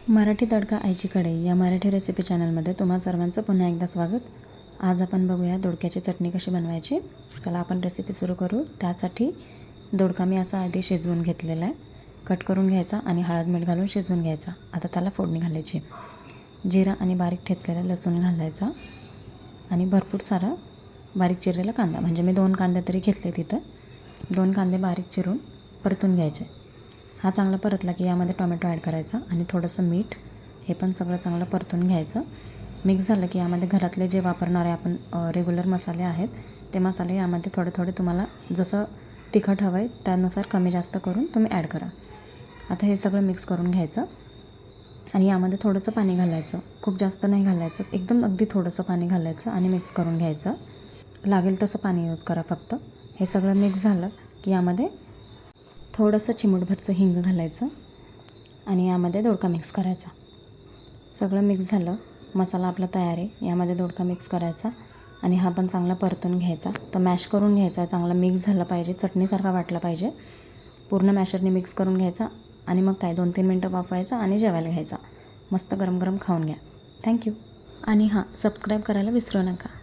मराठी तडका आईची कढई या मराठी रेसिपी चॅनलमध्ये तुम्हा सर्वांचं पुन्हा एकदा स्वागत. आज आपण बघूया दोडक्याची चटणी कशी बनवायची. चला आपण रेसिपी सुरू करू. त्यासाठी दोडका मी असा आधी शिजवून घेतलेला आहे. कट करून घ्यायचा आणि हळद मीठ घालून शिजवून घ्यायचा. आता त्याला फोडणी घालायची. जिरा आणि बारीक ठेचलेला लसूण घालायचा आणि भरपूर सारा बारीक चिरलेला कांदा, म्हणजे मी 2 कांदे तरी घेतले तिथं. 2 कांदे बारीक चिरून परतून घ्यायचे. हा चांगला परतला की यामध्ये टोमॅटो ॲड करायचा आणि थोडंसं मीठ, हे पण सगळं चांगलं परतून घ्यायचं. मिक्स झालं की यामध्ये घरातले जे वापरणारे आपण रेग्युलर मसाले आहेत ते मसाले यामध्ये थोडे थोडे तुम्हाला जसं तिखट हवं आहे त्यानुसार कमी जास्त करून तुम्ही ॲड करा. आता हे सगळं मिक्स करून घ्यायचं आणि यामध्ये थोडंसं पाणी घालायचं. खूप जास्त नाही घालायचं, एकदम अगदी थोडंसं पाणी घालायचं आणि मिक्स करून घ्यायचं. लागेल तसं पाणी यूज करा फक्त. हे सगळं मिक्स झालं की यामध्ये थोडंसं चिमूटभरचं हिंग घालायचं आणि यामध्ये दोडका मिक्स करायचा. सगळं मिक्स झालं, मसाला आपला तयार आहे. यामध्ये दोडका मिक्स करायचा आणि हा पण चांगला परतून घ्यायचा. तो मॅश करून घ्यायचा, चांगला मिक्स झाला पाहिजे, चटणीसारखा वाटला पाहिजे. पूर्ण मॅशरने मिक्स करून घ्यायचा आणि मग काय 2-3 मिनटं वाफवायचा आणि जेवायला घ्यायचा. मस्त गरम गरम खाऊन घ्या. थँक्यू. आणि हां, सबस्क्राईब करायला विसरू नका.